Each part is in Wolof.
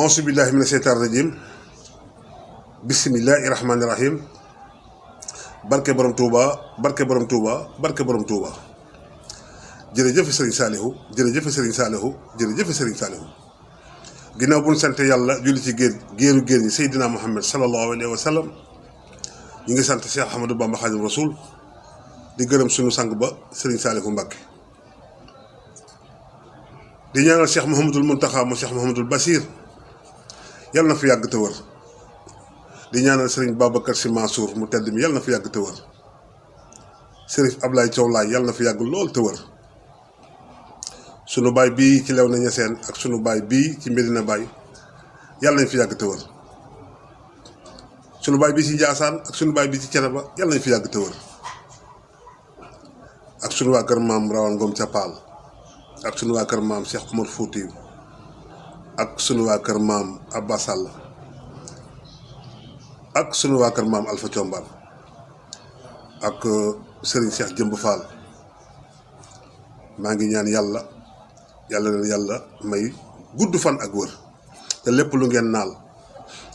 auzu billahi mina seytaani rajim bismillahi rahmaani rahim barke borom Touba barke borom Touba barke borom Touba jërëjëf Serigne Saliou jërëjëf Serigne Saliou jërëjëf Serigne Saliou ginnaaw bu ñu sant yàlla julli ci géeru géer ñi Seydina Muhammad sallallahu alayhi wa sallam ñu ngi sant Cheikh Ahmadou Bamba Khadim Rasoul di gërëm sunu sang ba Serigne Saliou Mbacké di ñaanal Cheikh Mouhamadul Mountakha mu Cheikh Mouhamadul Bassir yàlla na fi yàgg te wër di ñaanal Serigne Babacar Sy Mansour mu tedd mi yàlla na fi yàgg te wër Serif Ablaye Thiaw Laye yàlla na fi yàgg lool te wër sunu baay bii ci Léona Niassène ak sunu baay bii ci Medina Baye yàlla nañ fi yàgg te wër sunu baay bii ci Ndiassane ak sunu baay bii ci Thiénaba yàlla nañ fi yàgg te wër ak sunu waa kër maam Rawane Ngom ca Paal ak sunu waa kër maam Cheikh Omar Foutiyou ak sunu waa kër maam Abba Sall ak sunu waa kër maam Alpha Thiombane ak Serigne Cheikh Jëmb Fall maa ngi ñaan yàlla leen yàlla may gudd fan ak wër te lépp lu ngeen naal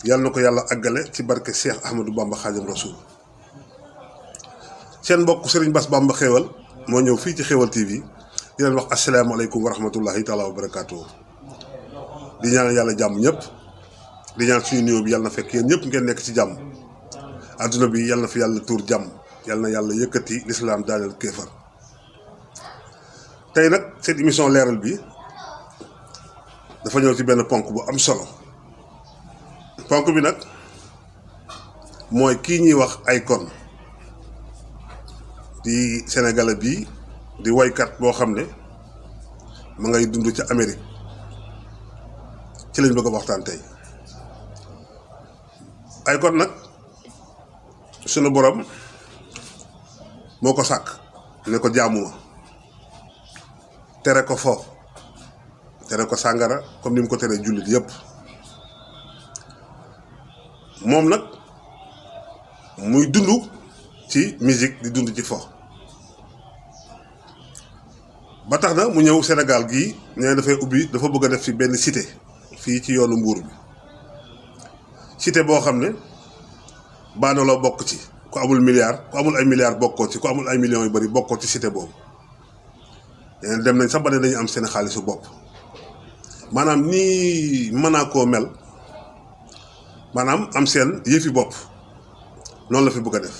yàlla na ko yàlla àggale ci barke Cheikh Ahmadou Bamba Khadim Rasoul seen mbokk Serigne Bass Bamba Xéewal moo ñëw fii ci Xéewal TV di leen wax asalaamaaleykum wa rahmatullahi taala wa barakaatu. di ñaan yàlla jàmm ñëpp di ñaan suñu nuyoo bi yàlla na fekk yéen ñëpp ngeen nekk ci jàmm adduna bi yàlla na fi yàlla tuur jàmm yàlla na yàlla yëkkati lislaam daaneel kéefar tey nag seen émission leeral bi dafa ñëw ci benn ponk bu am solo ponk bi nag mooy kii ñuy wax Akon di sénégalais bi di waykat boo xam ne ma ngay dund ca Amérique ci lañ bëgg a waxtaan tey Akon nag sunu borom moo ko sàkk ne ko jaamuma tere ko fo tere ko sàngara comme ni mu ko teree jullit yépp moom nag muy dund ci musique di dund ci fo ba tax na mu ñëw Sénégal gii nee dafay ubbi dafa bëgg a def fi benn cité fii ci yoonu Mbuur bi cité boo xam ne baanaloo bokk ci ku amul milliard ku amul ay milliards bokkoo ci ku amul ay millions yu bari bokkoo ci cité boobu yeneen dem nañ sax ba ne dañu am seen xaalisu bopp maanaam nii mën naa koo mel maanaam am seen yëfi bopp noonu la fi bëgg a def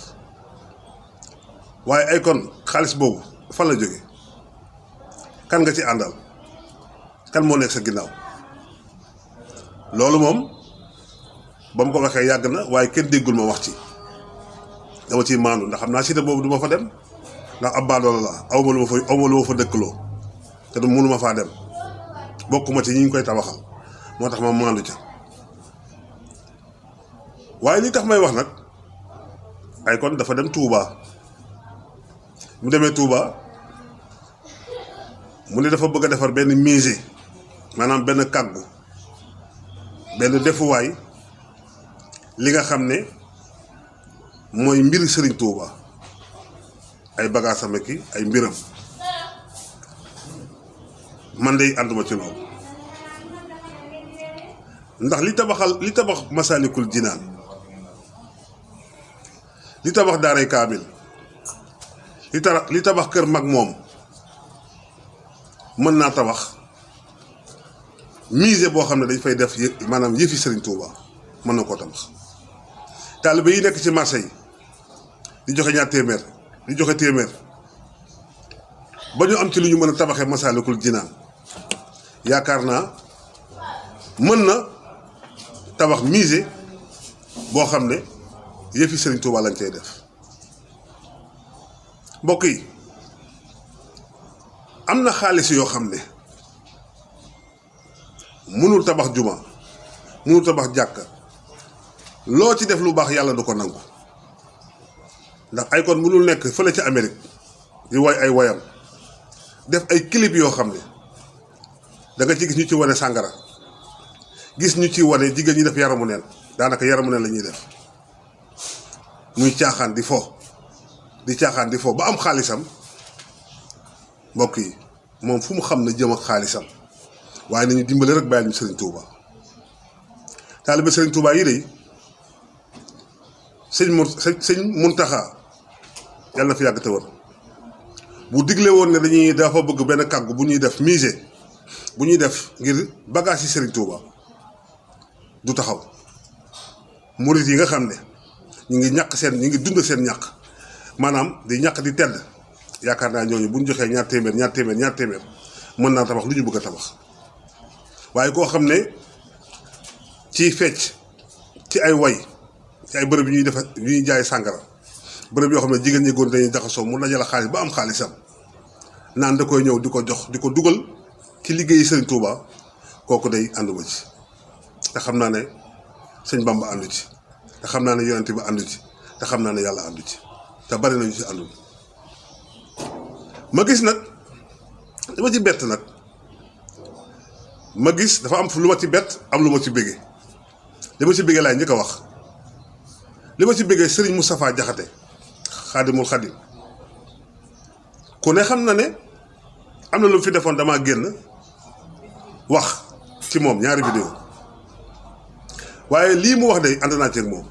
waaye Akon xaalis boobu fan la jóge kan nga ci àndal kan moo nekk sa ginnaaw loolu moom ba mu ko waxee yàgg na waaye kenn déggul ma wax ci dama ciy maandu ndax xam naa cité boobu du ma fa dem ndax ab baadoola la awma lu ma fa dëkkaloo te du mënuma faa dem bokkuma ci ñi ñu koy tabaxal moo tax ma maandu ca waaye li tax may wax nag Akon dafa dem Touba mu demee Touba mu ne dafa bëgg a defar benn musée maanaam benn kàggu benn defuwaay li nga xam ne mooy mbiri Serigne Touba ay bagaasam ki ay mbiram man de ànduma ci loolu ndax li tabax Masalikul Jinaan li tabax Daaray Kaamil li tabax kër mag moom mën naa tabax musée boo xam ne dañ fay def maanaam yëfi Serigne Touba mën na koo tabax taalibe yi nekk ci marché yi di joxe ñaar téeméer di joxe téeméer ba ñu am ci lu ñu mën a tabaxee Masalikul Jinaan yaakaar naa mën na tabax musée boo xam ne yëfi Serigne Touba lañ cay def mbokk yi am na xaalis yoo xam ne mënul tabax juma mënul tabax jàkka loo ci def lu baax yàlla du ko nangu ndax Akon mënul nekk fële ca Amérique di woy ay woyam def ay clip yoo xam ne da nga ci gis ñu ci wane sàngara gis ñu ci wane jigéen ñi def yaramu neen daanaka yaramu neen la ñuy def muy caaxaan di fo ba am xaalisam mbokk yi moom fu mu xam ne jëm ak xaalisam waaye nañu dimbale rek bàyyil ñu Serigne Touba taalibe Serigne Touba yi de sëñ Muntaxa yàlla na fi yàgg te wër bu digle woon ne dafa bëgg benn kàggu bu ñuy def musée bu ñuy def ngir bagage yi Serigne Touba du taxaw murit yi nga xam ne ñu ngi dund seen ñàkk maanaam di ñàkk di tedd yaakaar naa ñooñu bu ñu joxee ñaar téeméer mën naa tabax lu ñu bëgg a tabax waaye koo xam ne ci fecc ci ay way ci ay bërëb yu ñuy jaay sàngara bërëb yoo xam ne jigéen ñi góor dañuy jaxasoo mu dajale xaalis ba am xaalisam naan da koy ñëw di ko jox di ko dugal ci liggéeyi Serigne Touba kooku day ànduma ci te xam naa ne sëñ Bamba àndu ci te xam naa ne yonent bi àndu ci te xam naa ne yàlla àndu ci te bari nañu ci àndul ma gis nag dama ci bett nag ma gis dafa am lu ma ci bett am lu ma ci bége li ma ci bége laay njëkk a wax li ma ci bége Serigne Moustapha Diakhaté xaadimul xadim ku ne xam na ne am na lu mu fi defoon damaa génn wax ci moom ñaari vidéo waaye lii mu wax de ànd naa ci ak moom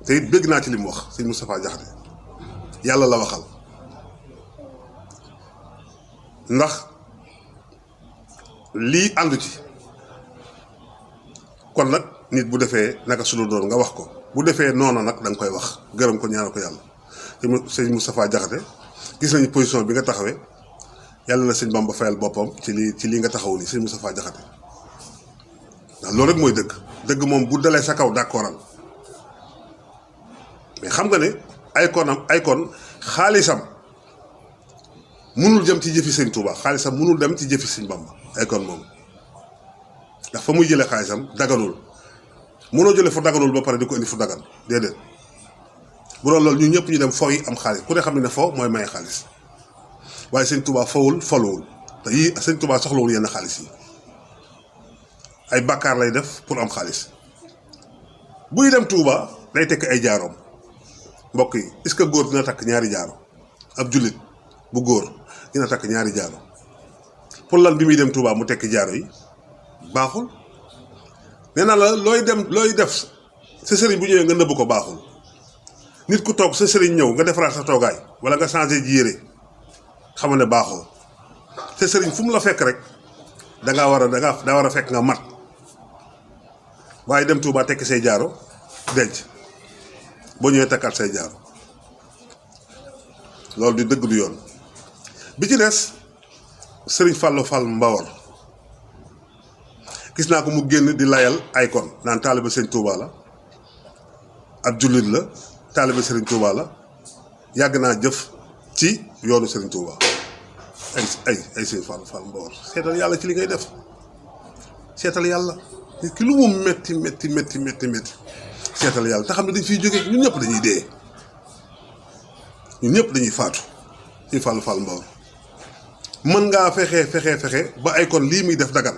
te it bégg naa ci li mu wax Serigne Moustapha Diakhaté yàlla la waxal ndax lii àndu ci kon nag nit bu defee naka sulu doon nga wax ko bu defee noonu nag da nga koy wax gërëm ko ñaanal ko yàlla sëñ Moustapha Diakhaté gis nañu position bi nga taxawee yàlla na sëñ Bamba fayal boppam ci lii nga taxaw ni sëñ Moustapha Diakhaté ndax loolu rek mooy dëgg moom bu dalee sa kaw d'accordal mais xam nga ne Akon xaalisam munul jëm ci jëfi sëñ Touba xaalisam munul dem ci jëfi sëñ Bamba Akon moom ndax fa muy jëlee xaalisam daganul munoo jëlee fu daganul ba pare di ko indi fu dagan déedéet bu doon loolu ñun ñëpp ñu dem fo yi am xaalis ku ne xam ne fo mooy maye xaalis waaye sëñ Touba fowul folowul te yii sëñ Touba soxlawul yenn xaalis yi ay bàkkaar lay def pour am xaalis buy dem Touba day tekk ay jaaroom mbokk yi est-ce que góor dina takk ñaari jaaro ab jullit bu góor dina takk ñaari jaaro pour lan bi muy dem Touba mu tekki jaaro yi baaxul nee naa la looy def sa sëriñ bu ñëwee nga nëbb ko baaxul nit ku toog sa sëriñ ñëw nga defaraat sa toogaay wala nga changé ji yére xam ne baaxul sa sëriñ fu mu la fekk rek daa war a fekk nga mat waaye dem Touba tekki say jaaro denc boo ñëwee takkaat say jaaro loolu di dëgg du yoon bi ci des Serigne Fallou Fall Mbawar gis naa ko mu génn di layal Akon naan taaliba Serigne Touba la ab jullit la taaliba Serigne Touba la yàgg naa jëf ci yoonu Serigne Touba ay Serigne Fallou Fall Mbawar seetal yàlla ci li ngay def seetal yàlla nit ki lu mu metti seetal yàlla te xam ne dañ fiy jógee ñun ñëpp dañuy dee ñun ñëpp dañuy faatu Serigne Fallou Fall Mbawar mën ngaa fexe ba Akon lii muy def dagan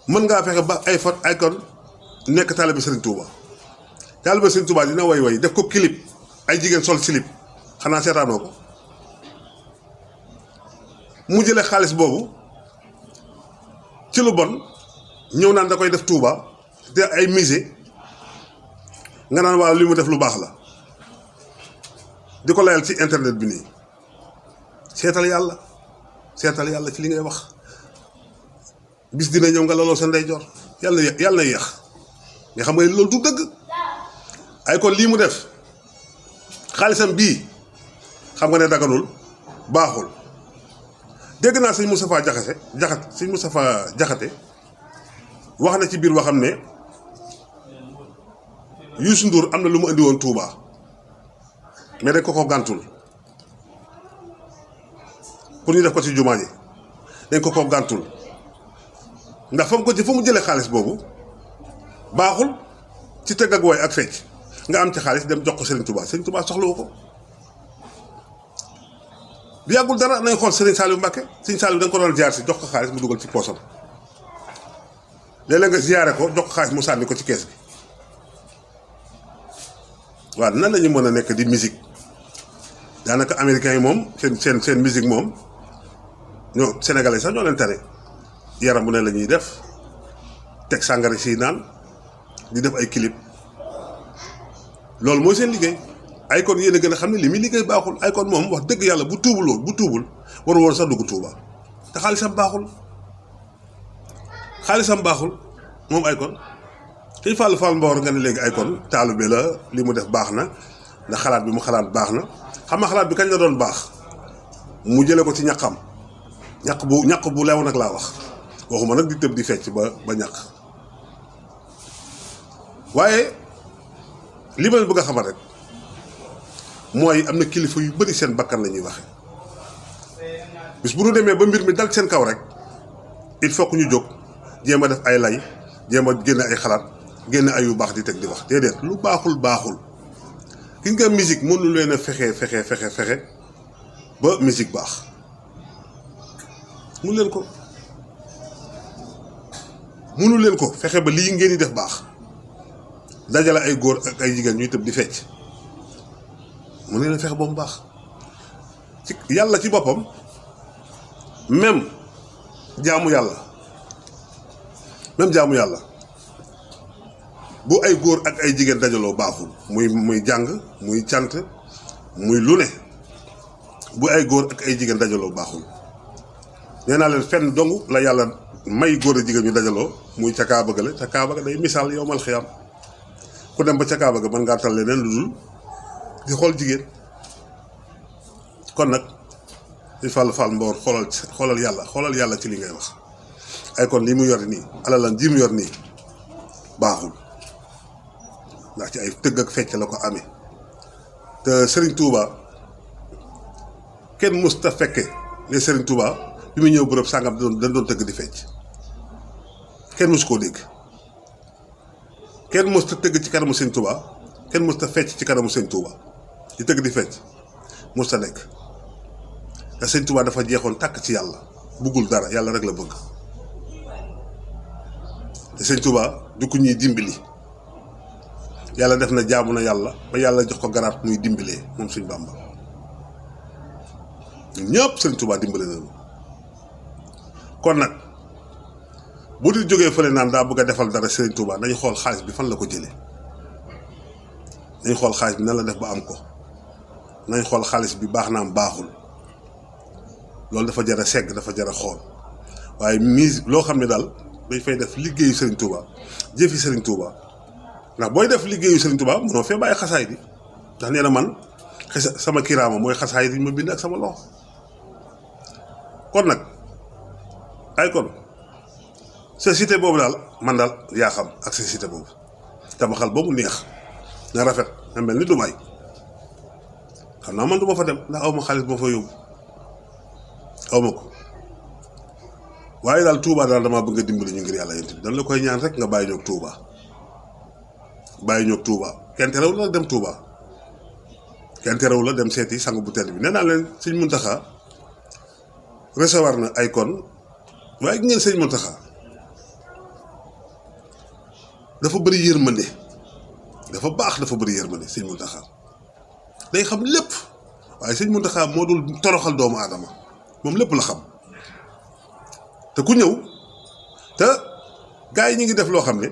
mën ngaa fexe ba Akon nekk taalibe Serigne Touba taalibe Serigne Touba dina way def ko clip ay jigéen sol slip xanaa seetaanoo ko mu jëlee xaalis boobu ci lu bon ñëw naan da koy def Touba te ay musée nga naan waaw li mu def lu baax la di ko layal ci internet bi nii seetal yàlla ci li ngay wax bis dina ñëw nga laloo sa ndeyjoor yàlla na yéex nga xam nga loolu du dëgg Akon lii mu def xaalisam bii xam nga ne daganul baaxul dégg naa sëñ Moustapha Diakhaté wax na ci biir waxam ne Youssou Ndour am na lu mu indi woon Touba mais dañ ko gàntul pour ñu def ko ci jumaa ji dañ ko gàntul ndax fa mu jëlee xaalis boobu baaxul ci tëgg ak woy ak fecc nga am ci xaalis dem jox ko Serigne Touba soxlawu ko bu yàggul dara nañ xool Serigne Saliou Mbacké Serigne Saliou da nga ko doon ziar si jox ko xaalis mu dugal ci poosam léeg-léeg nga ziare ko jox ko xaalis mu sànni ko ci kees bi waaw nan la ñu mën a nekk di musique daanaka américains yi moom seen musique moom ñoo sénégalais sax ñoo leen tane yaram bu ne la ñuy def teg sàngara si naan di def ay clip loolu mooy seen liggéey. Akon yéen a gën a xam ne li muy liggéey baaxul. Akon moom wax dëgg yàlla bu tuubul waru woon sax dugg Touba te xaalisam baaxul moom Akon. kiy Fall Mbaor nga ne léegi Akon taalibe la li mu def baax na ndax xalaat bi mu xalaat baax na xam nga xalaat bi kañ la doon baax mu jële ko ci ñaqam ñaq bu lew nag laa wax waxuma nag di tëb di fecc ba ñaq waaye li ma leen bëgg a xamal rek mooy am na kilifa yu bari seen bakkan la ñuy waxe bis bu ñu demee ba mbir mi dal seen kaw rek il faut que ñu jóg jéem a def ay lay jéem a génne ay xalaat génne ay yu baax di teg di wax déedéet lu baaxul gis nga musique mënu leen a fexe ba musique baax mënu leen ko fexe ba lii ngeen di def baax dajale ay góor ak ay jigéen ñuy tëb di fecc mënu leen fexe ba mu baax ci yàlla ci boppam même jaamu yàlla bu ay góor ak ay jigéen dajaloo baaxul muy jàng muy cant muy lu ne bu ay góor ak ay jigéen dajaloo baaxul nee naa leen fenn dong la yàlla may góor a jigéen ñu dajaloo muy ca Kaaba ga la ca Kaaba ga day misaal yowmal xiyaam ku dem ba ca Kaaba ga mën ngaa tal leneen lu dul di xool jigéen kon nag di Fall Mbaor xoolal yàlla ci li ngay wax Akon li mu yor nii alalam ji mu yor nii baaxul ndax ci ay tëgg ak fecc la ko amee te Serigne Touba kenn mës ta fekke ne Serigne Touba bi mu ñëw bërëb sàngam dañ doon tëgg di fecc kenn mës koo dégg kenn mës ta tëgg ci kanamu Serigne Touba kenn mës ta fecc ci kanamu Serigne Touba di tëgg di fecc mës ta nekk te Serigne Touba dafa jeexoon tàkk ci yàlla buggul dara yàlla rek la bëgg te Serigne Touba du ko ñuy dimbali yàlla def na jaamu na yàlla ba yàlla jox ko garaat muy dimbalee moom Sëñ Bàmba ñëpp Serigne Touba dimbale nañu kon nag bu di jógee fële naan daa bëgg a defal dara Serigne Touba nañu xool xaalis bi fan la ko jëlee nañu xool xaalis bi nan la def ba am ko nañ xool xaalis bi baax na am baaxul loolu dafa jar a segg dafa jar a xool waaye mise loo xam ne daal dañ fay def liggéeyu Serigne Touba jëfi Serigne Touba ndax booy def liggéeyu Serigne Touba mënoo fee bàyyi xasaay bi ndax nee na man sama kiraama mooy xasaay yi ma bind ak sama loxo kon nag Akon sa cité boobu daal man daal yaa xam ak sa cité boobu tabaxal ba mu neex na rafet na mel ni Dubaay xam naa man du ma fa dem ndax aw ma xaalis boo fa yóbbu aw ma ko waaye daal Touba daal damaa bëgg a dimbali ñu ngir yàlla yent bi dañ la koy ñaan rek nga bàyyi ñoog Touba kenn terew la dem Touba kenn terew la dem seeti sang bu tedd bi nee naa leen Sëñ Muntaxa recevoir na Akon waaye ngeen Sëñ Muntaxa dafa bëri yërmande dafa baax dafa bëri yërmande Sëñ Muntaxa day xam lépp waaye Sëñ Muntaxa moo dul toroxal doomu aadama moom lépp la xam te ku ñëw te gars yi ñu ngi def loo xam ne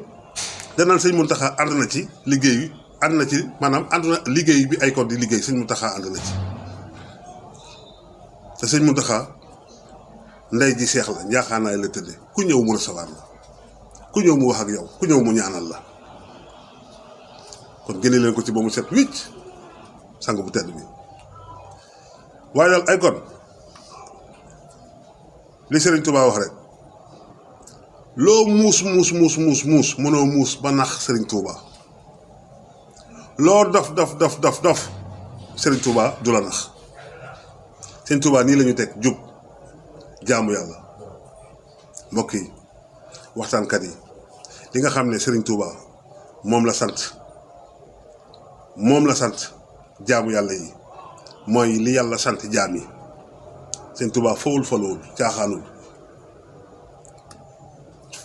danaan Sëñ Muntaxa ànd na ci liggéey ànd na ci maanaam ànd na liggéey bi Akon di liggéey Sëñ Muntaxa ànd na ci te Sëñ Muntaxa ndey ji seex la njaaxaanaay la tëdde ku ñëw mu recevoir la ku ñëw mu wax ak yow ku ñëw mu ñaanal la kon génne leen ko ci ba mu set wicc sang bu tedd bi waaye daal Akon li Serigne Touba wax rek loo muus mënoo muus ba nax Serigne Touba loo dof Serigne Touba du la nax Serigne Touba nii la ñu teg jub jaamu yàlla mbokk yi waxtaankat yi li nga xam ne Serigne Touba moom la sant jaamu yàlla yi mooy li yàlla sant jaam yi Serigne Touba fawul falowul caaxaanul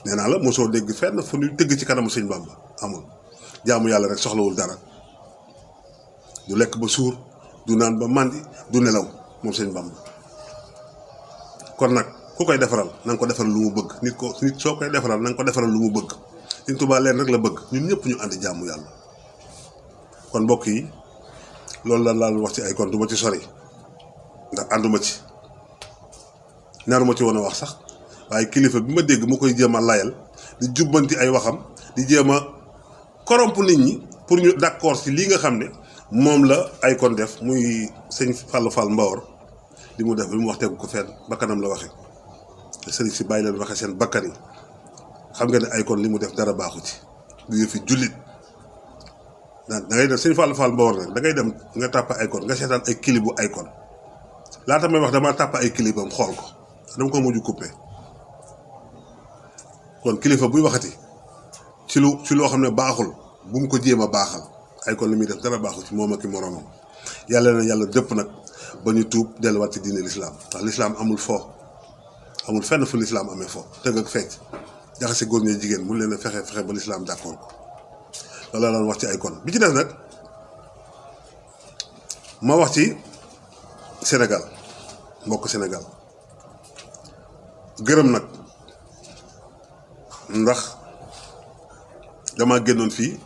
nee naa la mosoo dégg fenn fu ñuy tëgg ci kanamu Sëñ Bàmba amul jaamu yàlla rek soxlawul dara du lekk ba suur du naan ba màndi du nelaw moom Sëñ Bàmba kon nag ku koy defaral na nga ko defaral lu mu bëgg nit soo koy defaral na nga ko defaral lu mu bëgg Sëñ Tuubaa leen rek la bëgg ñun ñëpp ñu ànd jaamu yàlla. kon mbokk yi loolu la laal wax ci Akon du ma ci sori ndax ànduma ci naruma ci woon a wax sax waaye kilifa bi ma dégg mu koy jéem a layal di jubbanti ay waxam di jéem a corrompre nit ñi pour ñu d'accord ci lii nga xam ne moom la Akon def muy sëñ Fallou Fall Mbawor li mu def bi mu wax tegu ko fenn bakkanam la waxe sëriñ si bàyyi leen waxe seen bakkan yi xam nga ne Akon li mu def dara baaxu ci du yëfi jullit da ngay dem sëñ Fallou Fall Mbawor nag da ngay dem nga tàpp Akon nga seetaan ay clip bu Akon laata may wax dama tàpp ay clipam xool ko dama ko mujj coupé kon kilifa buy waxati ci loo xam ne baaxul bu mu ko jéem a baaxal Akon li muy def dara baaxul ci moom ak i moromam yàlla na yàlla dëpp nag ba ñu tuub delluwaat ci diine lislaam ndax lislaam amul fo amul fenn fu lislaam amee fo tëgg ak fecc jaxase góor ñi jigéen mun leen a fexe ba lislaam d'accord ko loolu la doon wax ci Akon bi ci def nag ma wax ci Sénégal mbokk Sénégal gërëm nag ndax dama génnoon fii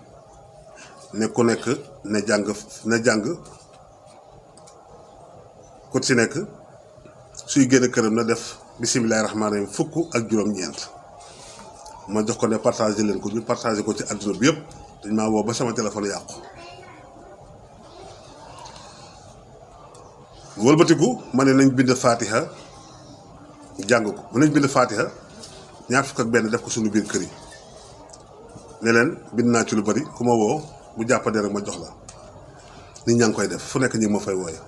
ne ku nekk ne jàng ku ci nekk suy génn këram na def bisimilahi rahmaani rahim fukk ak juróom-ñeent ma jox ko ne partagé leen ko ñu partagé ko ci àdduna bi yëpp dañ maa woo ba sama téléphone yàqu wëlbatiku ma ne nañ bind fatiha jàng ko bu nañ bind fatiha ñaar fukk ak benn def ko suñu biir kër yi ne leen bind naa ci lu bari ku ma woo bu jàppandee rek ma jox la nit ñaa ngi koy def fu nekk ñi ma fay wooye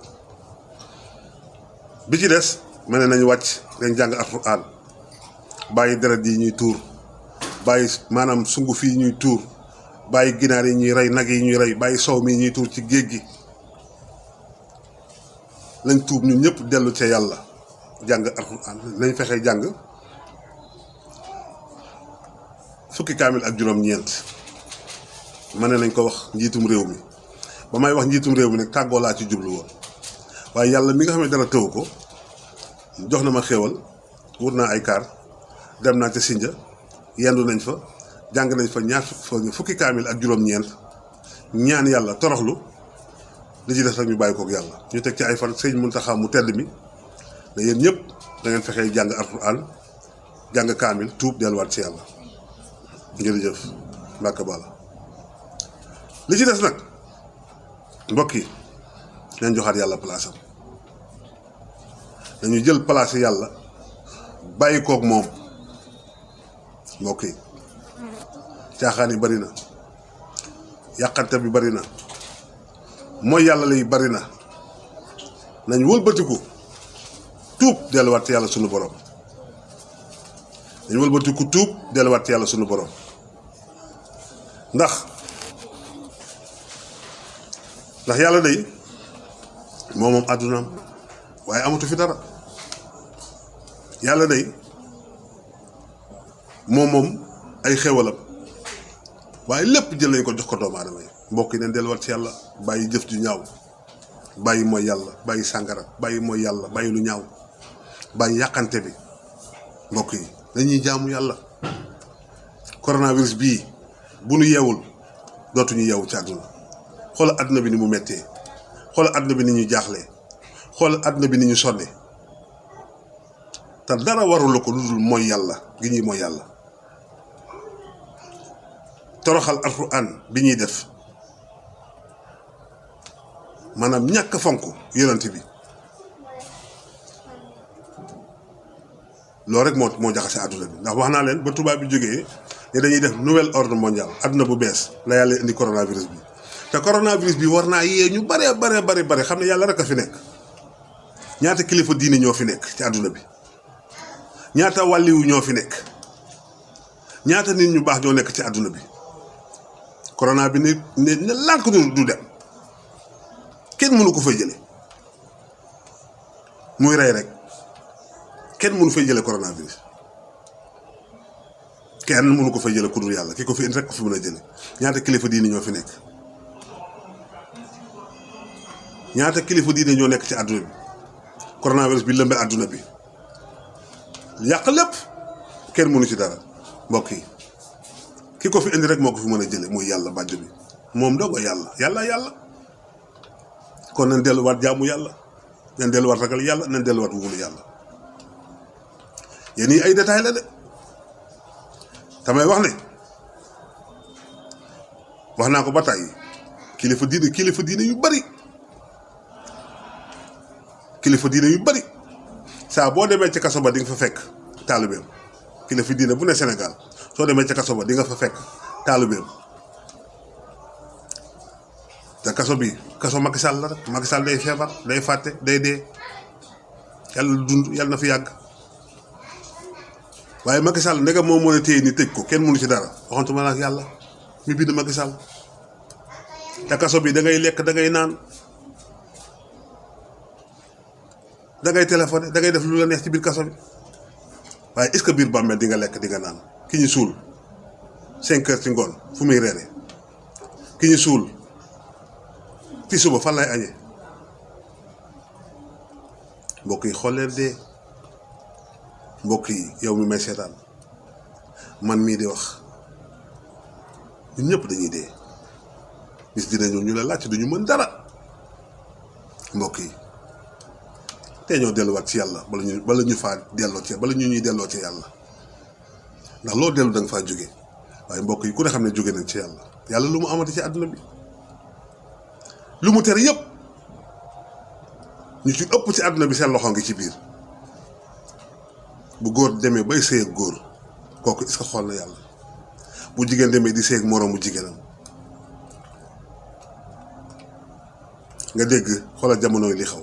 bi ci des ma ne nañu wàcc dañ jàng alxuraan bàyyi deret yi ñuy tuur bàyyi maanaam sunguf yi ñuy tuur bàyyi ginaar yi ñuy rey nag yi ñuy rey bàyyi soow mi ñuy tuur ci géej gi lañ tuub ñun ñëpp dellu ca yàlla jàng alxuraan nañ fexe jàng fukki kaamil ak juróom-ñeent ma ne nañ ko wax njiitum réew mi ba may wax njiitum réew mi nag tàggoo laa ci jublu woon waaye yàlla mi nga xam ne dara tëw ko jox na ma xéewal wut naa ay kaar dem naa ca Sinja yendu nañ fa jàng nañ fa ñaar fukki kaamil ak juróom-ñeent ñaan yàlla toroxlu li ci def rek ñu bàyyi kook yàlla ñu teg ci ay fan sëñ Muntaxa mu tedd mi ne yéen ñëpp da ngeen fexee jàng alxuraan jàng kaamil tuub delluwaat ci yàlla jërëjëf Mbàkke Balla li ci des nag mbokk yi nañ joxaat yàlla place am dañu jël place yàlla bàyyi kook moom mbokk yi caaxaan yi bari na yàqante bi bari na mooy yàlla lay bari na nañ wëlbatiku tuub delluwaat ci yàlla sunu borom nañ wëlbatiku tuub delluwaat ci yàlla sunu borom ndax yàlla day moom àddunaam waaye amatu fi dara yàlla day moom ay xéwalam waaye lépp jël nañ ko jox ko doomu aadama yi mbokk yi neen delluwaat ci yàlla bàyyi jëf ju ñaaw bàyyi mooy yàlla bàyyi sàngara bàyyi mooy yàlla bàyyi lu ñaaw bàyyi yàqante bi mbokk yi dañuy jaamu yàlla coronavirus bii bu nu yeewul dootuñu yeewu ci àdduna xoolal àdduna bi ni mu mettee xoolal àdduna bi ni ñu jaaxlee xoolal àdduna bi ni ñu sonne te dara warul ko lu dul mooy yàlla gi ñuy mooy yàlla toroxal alxuraan bi ñuy def maanaam ñàkk fonk yonent bi loolu rek moo jaxase àdduna bi ndax wax naa leen ba tubaab bi jógee ne dañuy def nouvel ordre mondial àdduna bu bees la yàlla indi coronavirus bi te coronavirus bi war naa yee ñu bare xam ne yàlla rek a fi nekk ñaata kilifa diine ñoo fi nekk ci àdduna bi ñaata wàlliwu ñoo fi nekk ñaata nit ñu baax ñoo nekk ci àdduna bi corona bi ne lànk du dem kenn mënu ko fay jële muy rey rek kenn mënu fay jële coronavirus kenn mënu ko fay jële ku dul yàlla ki ko fi indi rek ko fi mën a jële ñaata kilifa diine ñoo fi nekk ñaata kilifa diine ñoo nekk ci àdduna bi coronavirus bi lëmbe àdduna bi yàq lépp kenn mënu ci dara mbokk yi ki ko fi indi rek moo ko fi mën a jële muy yàlla bàjjo bi moom doo ko yàlla kon nañ delluwaat jaamu yàlla nañ delluwaat ragal yàlla nañ delluwaat wóolu yàlla yéen yi ay détails la de tamay wax ne wax naa ko ba tàyyi kilifa diine yu bari saa boo demee ci kaso ba di nga fa fekk taalibeem kilifa diine bu ne Sénégal soo demee ci kaso ba di nga fa fekk taalibeem te kaso bi kaso Macky Sall la rek Macky Sall day feebar day fàtte day dee yàlla dund yàlla na fi yàgg waaye Macky Sall ndegam moo mën a téye ni tëj ko kenn mënu ci dara waxantuma nag yàlla mi bind Macky Sall te kaso bi da ngay lekk da ngay naan da ngay téléphoné da ngay def lu la neex ci biir kaso bi waaye est-ce que biir bàmmeel di nga lekk di nga naan ki ñu suul 5 heures ci ngoon fu muy reere ki ñu suul ci suba fan lay añee mbokk yi xool leen dee mbokk yi yow mi may seetaan man mii di wax ñun ñëpp dañuy dee bis dina ñëw ñu la laaj duñu mën dara mbokk yi te ñoo delluwaat ci yàlla bala ñu faa delloo ci bala ñu ñuy delloo ci yàlla ndax loo dellu da nga faa jóge waaye mbokk yi ku ne xam ne jóge nañ ci yàlla lu mu amati ci àdduna bi lu mu tere yëpp ñu ci ëpp ci àdduna bi seen loxo ngi ci biir bu góor demee bay sëy ak góor kooku est-ce que xool na yàlla bu jigéen demee di sëy ak moroomu jigéenam nga dégg xoolal jamono yi li xaw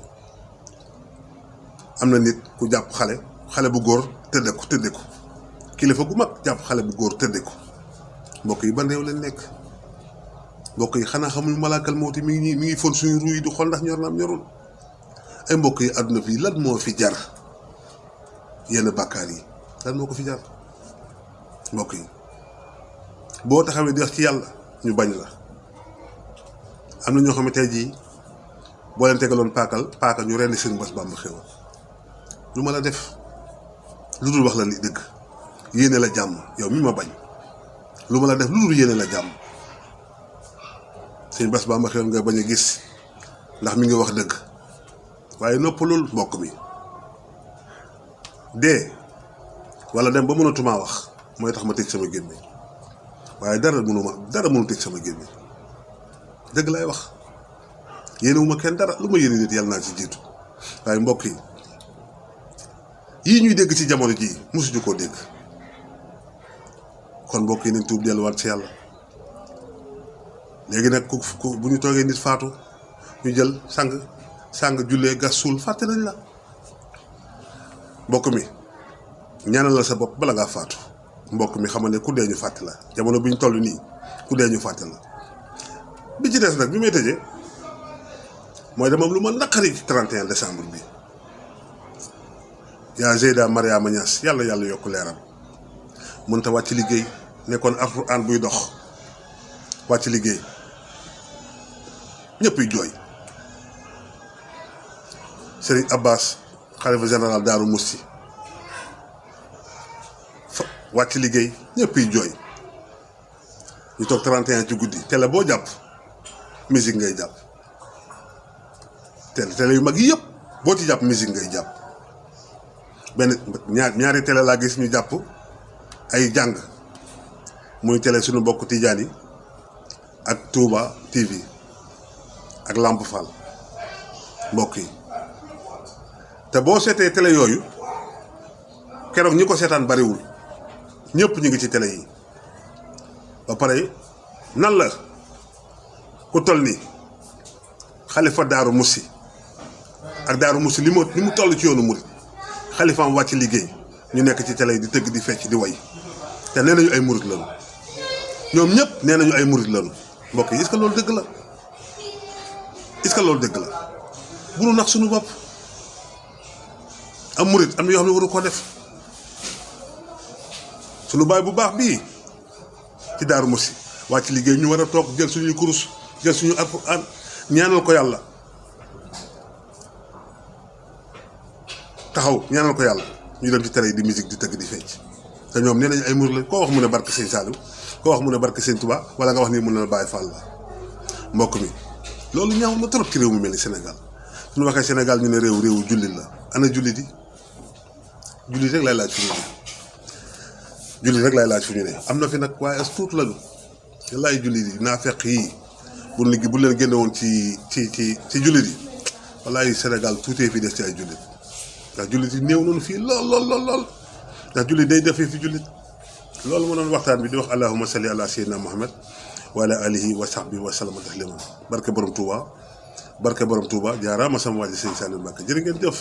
am na nit ku jàpp xale bu góor tëdde ko kilifa gu mag jàpp xale bu góor tëdde ko mbokk yi ban réew lañ nekk mbokk yi xanaa xamuñu malaakal mawti mi ngi fon suñu ruu yi di xool ndax ñor na am ñorul ay mbokk yi àdduna fii lan moo fi jar yenn bàkkaar yi lan moo ko fi jar mbokk yi boo taxawee di wax ci yàlla ñu bañ la am na ñoo xam ne tey jii boo leen tegaloon paaka ñu rendi seen Bass Bamba Xéwal lu ma la def lu dul wax la li dëgg yéene la jàmm yow mi ma bañ lu ma la def lu dul yéene la jàmm seen Bass Bamba Xéwal nga bañ a gis ndax mi ngi wax dëgg waaye noppalul mbokk mi dee wala dem ba mënatumaa wax mooy tax ma tëj sama gémmiñ waaye dara mënu tëj sama gémmiñ dëgg lay wax yéenewuma kenn dara lu ma yéene nit yàlla naa ci jiitu waaye mbokk yi yii ñuy dégg ci jamono jii mosuñu koo dégg kon mbokk yi nañ tuub delluwaat ci yàlla léegi nag ku bu ñu toogee nit faatu ñu jël sang jullee gas suul fàtte nañ la mbokk mi ñaanal la sa bopp bala ngaa faatu mbokk mi xamal ne ku dee ñu fàtte la jamono bi ñu toll nii ku dee ñu fàtte la bi ci des nag bi may tëjee mooy dama am lu ma naqari ci 31 décembre bi yaa Zeyda Mariama Niass yàlla yokk leeram mënta wàcc liggéey nekkoon alxuraan buy dox wàcc liggéey ñëpp yi jooy Serigne Abbas xalifa général Daaru Musti wàcc liggéey ñëpp yi jooy ñu toog 31 ci guddi télé boo jàpp musique ngay jàpp télé yu mag yi yëpp boo ci jàpp musique ngay jàpp benn ñaari télé laa gis ñu jàpp ay jàng muy télé suñu mbokk Tijaan yi ak Touba TV ak Lamp Fall mbokk yi te boo seetee télé yooyu keroog ñi ko seetaan bariwul ñëpp ñu ngi ci télé yi ba pare nan la ku toll ni xalifa Daaru Musti ak Daaru Musti li mu toll ci yoonu murit xalifaam wàcc liggéey ñu nekk ci télé yi di tëgg di fecc di way te nee nañu ay murit lañu ñoom ñëpp nee nañu ay murit lañu mbokk yi est-ce que loolu dëgg la est-ce que loolu dëgg la bu nu nax suñu bopp am murit am na yoo xam ne waru ko def suñu baay bu baax bii ci Daaru Musti wàcc liggéey ñu war a toog jël suñuy kurus jël suñu alxuraan ñaanal ko yàlla taxaw ñaanal ko yàlla ñu dem ci télé yi di musique di tëgg di fecc te ñoom nee nañu ay murit lañ koo wax mu ne barke Sëñ Saliou ko wax mu ne barke Sëñ Tuubaa wala nga wax nii mu ne la Baay Faal la mbokk mi loolu ñaaw na trop ci réew mu mel ni Sénégal suñu waxee Sénégal ñu ne réewu jullit la ana jullit yi jullit rek lay laaj fu ñu ne jullit rek lay laaj fu ñu ne am na fi nag waaye as tuut lañu yàlla ay jullit yi naafeq yi bu leen génne woon ci jullit yi wallaay Sénégal tuutee fi des ci ay jullit ndax jullit yi néew nañu fii lool ndax jullit day defee fi jullit loolu ma doon waxtaan bi di wax allahumma salli ala sayyidina Muhammad wa ala alihi wa sahbihi wa sallama tasliman barke borom Touba jaaraama sama waa ji Sëñ Saliou Mbacké jërë ngeen jëf